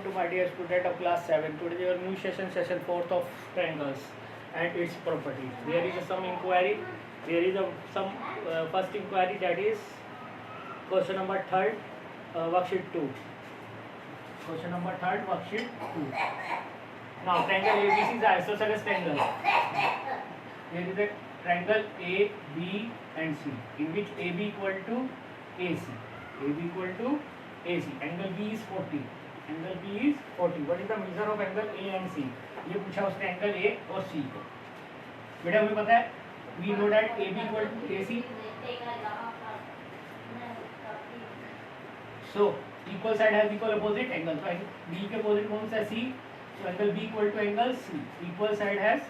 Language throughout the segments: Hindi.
to my dear student of class 7. Today your new session, session 4th of triangles and its properties. There is some inquiry. There is some first inquiry, that is question number 3rd, worksheet 2. Question number 3rd, worksheet 2. Now triangle ABC is an isosceles triangle. There is a triangle A, B and C, in which AB equal to AC. AB equal to AC. Angle B is 40. Angle B is 40. What is the measure of angle A and C? ये पूछा उसने एंगल A और C को. बेटा हमें पता है, we know that AB equal to AC. So equal side has equal opposite angle. So B के opposite कौन सा C? So angle B equal to angle C. Equal side has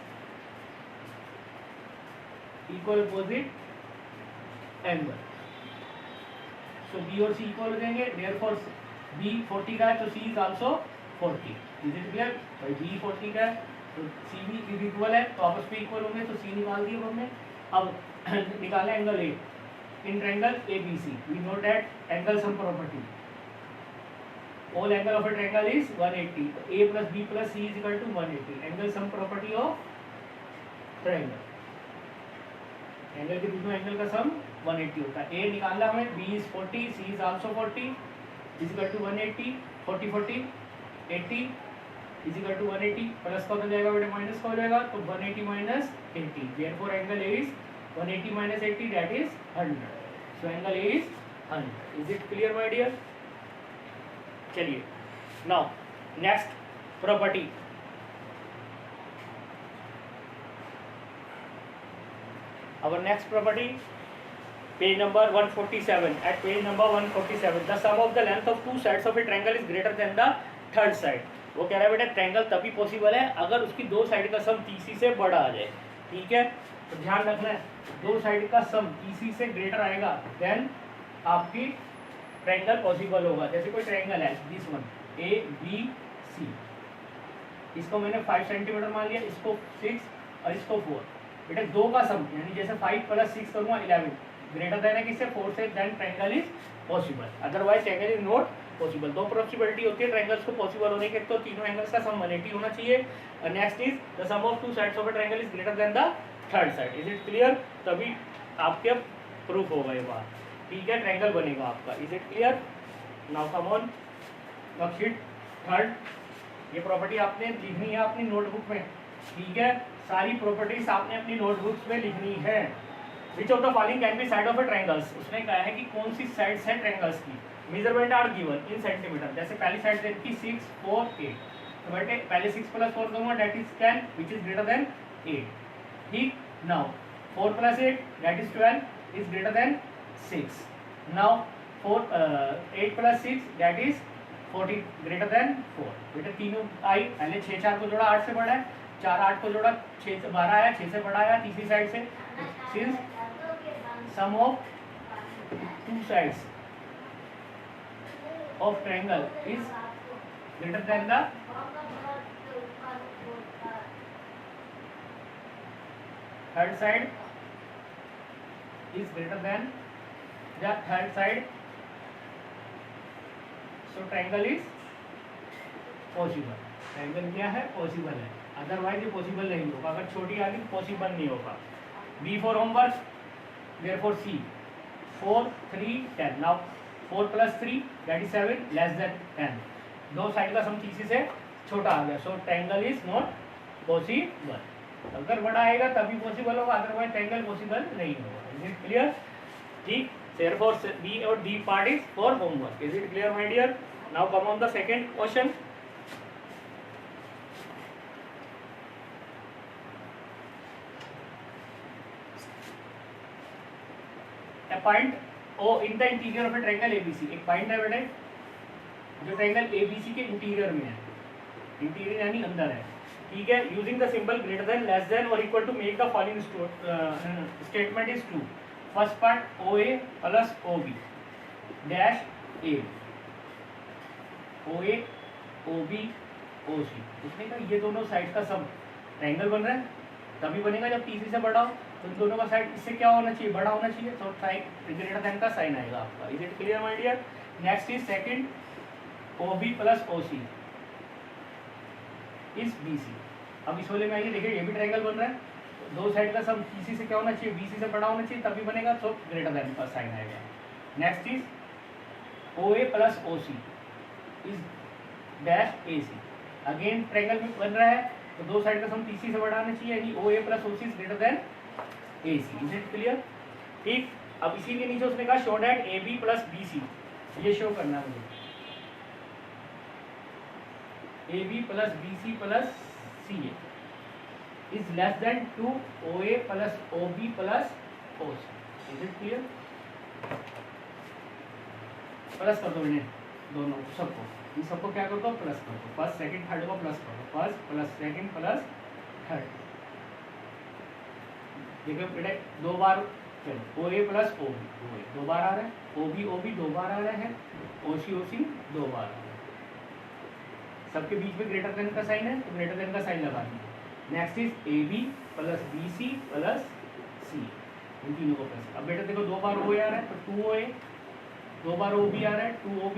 equal opposite angle. So B और C equal हो जाएंगे. Therefore B 40 का है तो C is also 40. Is it clear? भाई B 40 का है तो C भी इक्वल है, तो आपस में इक्वल होंगे, तो C निकाल दिए हमने. अब निकाला angle A. In triangle ABC, we know that angle sum property. All angle of a triangle is 180. A plus B plus C is equal to 180. Angle sum property of triangle. Angle के बीच में एंगल का सम 180 होता है. ए निकालना हमें, B is 40, C is also 40, is equal to 180. 40 40 80 is equal to 180. Plus का हो जाएगा बेटे, माइनस का हो जाएगा, तो 180 minus 80. Therefore angle A is 180 minus 80, that is 100. So angle A is 100. Is it clear my dear? चलिए, now next property. Our next property, page number 147. At page number 147, the sum of the length of two sides of a triangle is greater than the third side. वो कह रहा है बेटा ट्रायंगल तभी पॉसिबल है अगर उसकी दो साइड का सम तीसरी से बड़ा आ जाए. ठीक है, तो ध्यान रखना है, दो साइड का सम तीसरी से ग्रेटर आएगा देन आपकी ट्रायंगल पॉसिबल होगा. जैसे कोई ट्रायंगल है, this one A B C, इसको मैंने 5 सेंटीमीटर मान लिया, इसको 6 और इसको 4. बेटा दो का सम यानी जैसे 5 + 6 करूँगा 11, ग्रेटर देन है किससे, 4 से, then triangle is possible. Otherwise triangle is not possible. दो पॉसिबिलिटी होती है ट्रायंगल्स को पॉसिबल होने के, तो तीनों एंगल्स का सम 180 होना चाहिए. Next is the sum of two sides of a triangle is greater than the third side. Is it clear? तभी आपके प्रूफ होगा ये बात. ठीक है, ट्रायंगल बनेगा आपका. Is it clear? Now come on worksheet 3rd. ये प्रॉपर्टी आपने लिखनी है अपनी नोटबुक में. ठीक है, सारी प्रॉपर्टीज आपने अपनी नोटबुक्स में लिखनी है. Which of the following can be side of a triangles. उसने कहा है कि कौन सी साइड्स है ट्रायंगल्स की. Measurement are given in centimeter. जैसे पहली साइड दे रखी 6 4 8, तो बेटे पहले 6 + 4 करूँगा, that is 10 which is greater than 8. ठीक, now 4 + 8 that is 12 is greater than 6. Now 8 + 6 that is 40 greater than 4. बेटे तीनों आई, पहले 6 4 को जोड़ा 8 से बड़ा है, 4 8 को जोड़ा 6 से 12 आया, 6 से बड़ा आया तीसरी साइड से. Since sum of two sides of triangle is greater than the third side is greater than the third side, so triangle is possible. Triangle क्या है, पॉसिबल है. अदरवाइज ये पॉसिबल नहीं होगा. अगर छोटी आगे पॉसिबल नहीं होगा. B for homework, therefore C 4 3 10. Now 4 + 3 that is 7 less than 10. दो साइड का सम तीसरी से छोटा आ गया, सो ट्रायंगल इज नॉट पॉसिबल. अगर बड़ा आएगा तभी पॉसिबल होगा, अदरवाइज ट्रायंगल पॉसिबल नहीं होगा. Is it clear? ठीक, देयरफॉर B और D part is for homework. Is it clear my dear? Now come on the second question. A point O in the interior of a triangle ABC. एक पॉइंट है बेटे जो ट्रायंगल ABC के इंटीरियर में है. इंटीरियर यानी अंदर है. ठीक है, using the symbol greater than, less than और equal to make the following statement is true. First part OA + OB dash A, OA OB OC. उसने कहा ये दोनों साइड का सम ट्रायंगल बन रहा है, तभी बनेगा जब तीसरी से बड़ा हो. तो इन दोनों का साइड इससे क्या होना चाहिए, बड़ा होना चाहिए. तो साइन ग्रेटर देन का साइन आएगा आपका. Is it clear my dear? Next is second OB + OC. Is BC। अब इस वाले में आइए, देखिए ये भी ट्रायंगल बन रहा है, दो साइड का सम BC से क्या होना चाहिए, BC से बड़ा होना चाहिए, तभी बनेगा, तो ग्रेटर देन का साइन आएगा। Next is OA plus OC is dash AC। Again triangle में बन रहा है, तो दो साइड का सम BC से बड़ा होना चाहिए, यानी OA plus OC is greater then AC। Is it clear? ठीक। अब इसी के नीचे उसने कहा show that AB plus BC, ये शो करना है मुझे, AB plus BC plus CA is less than 2 OA plus OB plus OC। Is it clear? Plus कर दो इन्हें दोनों सबको, इन सबको क्या कर दो, प्लस कर दो, फर्स्ट सेकंड थर्ड को प्लस कर दो, first plus second plus third. देखो बेटा दो बार, चलो OA प्लस OB दो बार आ रहा है, OB दो बार आ रहा है, OC दो बार आ रहा है, सबके बीच में ग्रेटर देन का साइन है, तो ग्रेटर देन का साइन लगा दीजिए। Next is AB plus BC plus C, इन तीनों को प्लस। अब बेटा देखो दो बार OA आ रहा है तो 2OA, दो बार OB आ रहा है 2OB,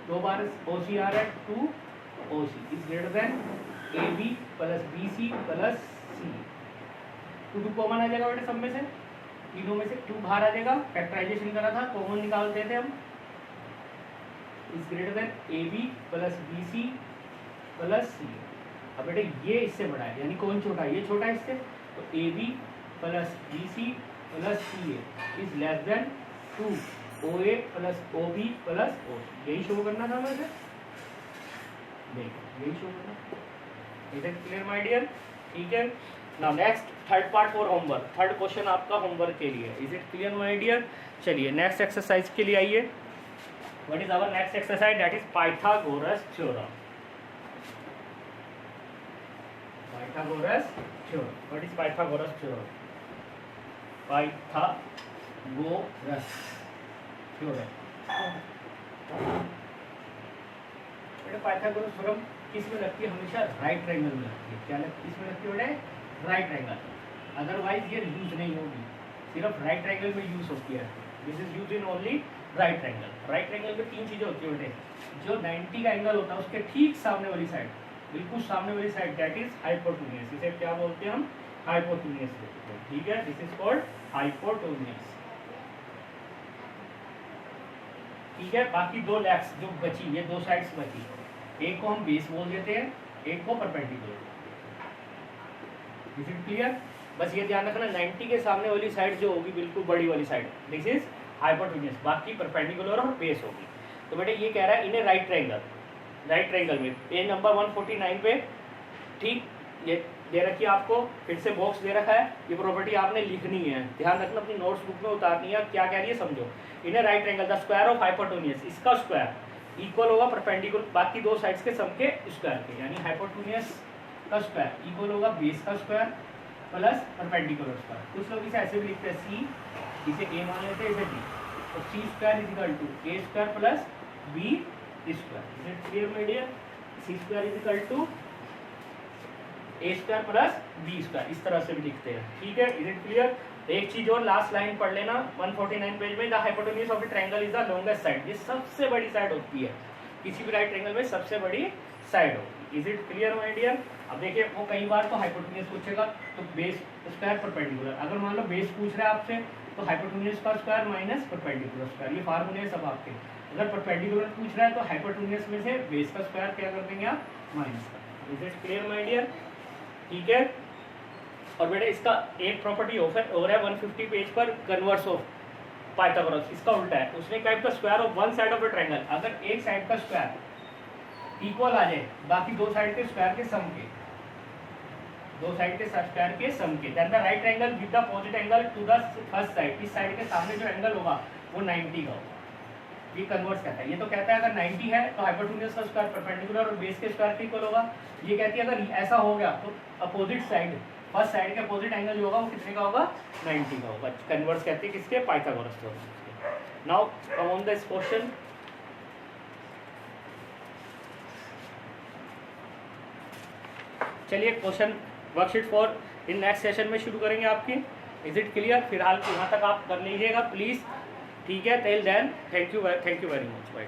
दो बार OC आ रहा है 2OC is greater than AB plus BC plus C। 2 common आ जाएगा बेटा सब में से, तीनों में से 2 बाहर आ जाएगा, फैक्टराइजेशन करा था, कॉमन निकालते थे हम, is greater than AB plus BC plus C। अब बेटे ये इससे बड़ा है, यानी कौन छोटा है, ये छोटा है इससे, तो AB plus BC plus CA is less than 2 OA plus OB plus OC। यही शो करना था वैसे, देखो यही शो करना। Is it clear my dear? ठीक है। Now next third part for homework, third question आपका होमवर्क के लिए। Is it clear my dear? चलिए नेक्स्ट एक्सरसाइज के लिए आइए। What is our next exercise? That is Pythagoras theorem. Pythagoras theorem. What is Pythagoras theorem? Pythagoras theorem. बेटा पाइथागोरस थ्योरम किस में लगती है? हमेशा राइट ट्रायंगल में लगती है। क्या लगती है? इसमें लगती है बेटा राइट ट्रायंगल, अदरवाइज ये यूज नहीं होगी, सिर्फ राइट ट्रायंगल में यूज होती है। This is use in only right triangle. Right triangle में तीन चीजें होती है बेटे, जो 90 का एंगल होता है उसके ठीक सामने वाली साइड, बिल्कुल सामने वाली साइड, दैट इज हाइपोटेन्यूज। इसे क्या बोलते हैं हम? हाइपोटेन्यूज बोलते हैं। ठीक है, दिस इज कॉल्ड हाइपोटेन्यूज। ठीक है, बाकी दो लेग्स जो बची, ये दो साइड्स बची, एक को हम बेस बोल देते हैं, एक को परपेंडिकुलर। This is clear? बस ये ध्यान रखना 90 के सामने वाली साइड जो होगी बिल्कुल बड़ी वाली साइड, दिस इज हाइपोटेन्यूज, बाकी परपेंडिकुलर और बेस होगी। तो बेटे ये कह रहा है इन्हें राइट ट्रायंगल में पेज नंबर 149 पे, ठीक, ये दे रखी है आपको, फिर से बॉक्स दे रखा है, ये प्रॉपर्टी आपने लिखनी है, ध्यान रखना, अपनी नोट्स बुक में उतारनी है। क्या कह रही है समझो, इन्हें right triangle the square of hypotenuse, इसका स्क्वायर इक्वल होगा परपेंडिकुलर बाकी दो साइड्स के सम के स्क्वायर के, यानी हाइपोटेन्यूज का स्क्वायर इक्वल होगा बेस का स्क्वायर प्लस परपेंडिकुलर स्क्वायर। कुछ लोग इसे ऐसे भी लिखते हैं, सी इसे ए मान लेते हैं, इसे बी, तो c square is equal to a square plus b square. Is it clear my dear? C square is equal to a square plus b square, इस तरह से भी लिखते हैं। ठीक है, इज इट क्लियर? एक चीज और, लास्ट लाइन पढ़ लेना 149 पेज में, the hypotenuse of the triangle is the longest side, ये सबसे बड़ी साइड होती है किसी भी राइट ट्रायंगल में, सबसे बड़ी साइड होगी। Is it clear my dear? अब देखिए वो कई बार तो हाइपोटेन्यूज पूछेगा, तो बेस स्क्वायर परपेंडिकुलर, अगर मान लो बेस पूछ रहा है आपसे तो हाइपोटेन्यूज का स्क्वायर माइनस परपेंडिकुलर स्क्वायर, ये फार्मूले सब आपके। अगर परपेंडिकुलर पूछ रहा है तो हाइपोटेन्यूज में से बेस का स्क्वायर क्या कर देंगे आप? माइनस कर। Is it clear my dear? ठीक है। और बेटा इसका एक प्रॉपर्टी हो रहा है 150 पेज पर, कन्वर्स ऑफ पाइथागोरस, इसका उल्टा है। उसने कहा the square of one side of a triangle, अगर एक साइड का स्क्वायर इक्वल आ जाए बाकी दो साइड के स्क्वायर के सम के, दो साइड के स्क्वायर के सम के, that the right triangle with the opposite angle to the first side, इस साइड के सामने जो एंगल होगा वो 90 का होगा। ये कन्वर्स कहता है, ये तो कहता है अगर 90 है तो हाइपोटेन्यूज का स्क्वायर परपेंडिकुलर और बेस के स्क्वायर के इक्वल होगा। ये कहती है अगर ऐसा हो गया तो अपोजिट साइड, फर्स्ट साइड के अपोजिट एंगल जो होगा वो कितने का होगा? 90 का होगा। कन्वर्स कहते हैं किसके? Pythagoras theorem. Now come on this question. चलिए question worksheet four in next session में शुरू करेंगे आपकी। Is it clear? फिलहाल यहाँ तक आप कर लीजिएगा प्लीज़। ठीक है, till then thank you very much bye.